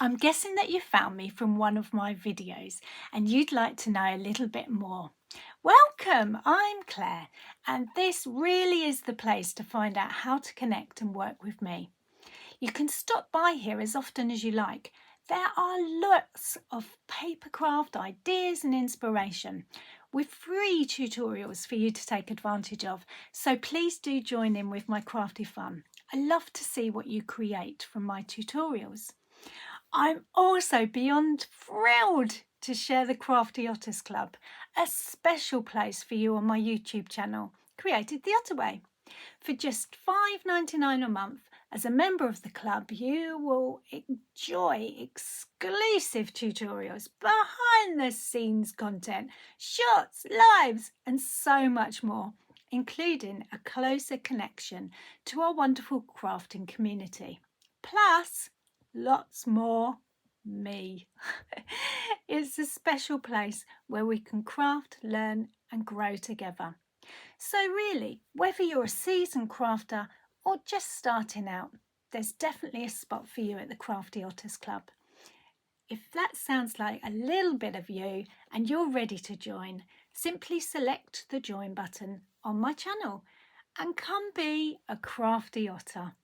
I'm guessing that you found me from one of my videos and you'd like to know a little bit more. Welcome, I'm Claire, and this really is the place to find out how to connect and work with me. You can stop by here as often as you like. There are lots of papercraft ideas and inspiration with free tutorials for you to take advantage of, so please do join in with my crafty fun. I love to see what you create from my tutorials. I'm also beyond thrilled to share the Crafty Otters Club, a special place for you on my YouTube channel, Created the Ottaway. For just $5.99 a month, as a member of the club, you will enjoy exclusive tutorials, behind-the-scenes content, shots, lives, and so much more, including a closer connection to our wonderful crafting community. Plus, lots more me. It's a special place where we can craft, learn, and grow together. So really, whether you're a seasoned crafter or just starting out, there's definitely a spot for you at the Crafty Otters Club. If that sounds like a little bit of you and you're ready to join, simply select the join button on my channel and come be a crafty otter.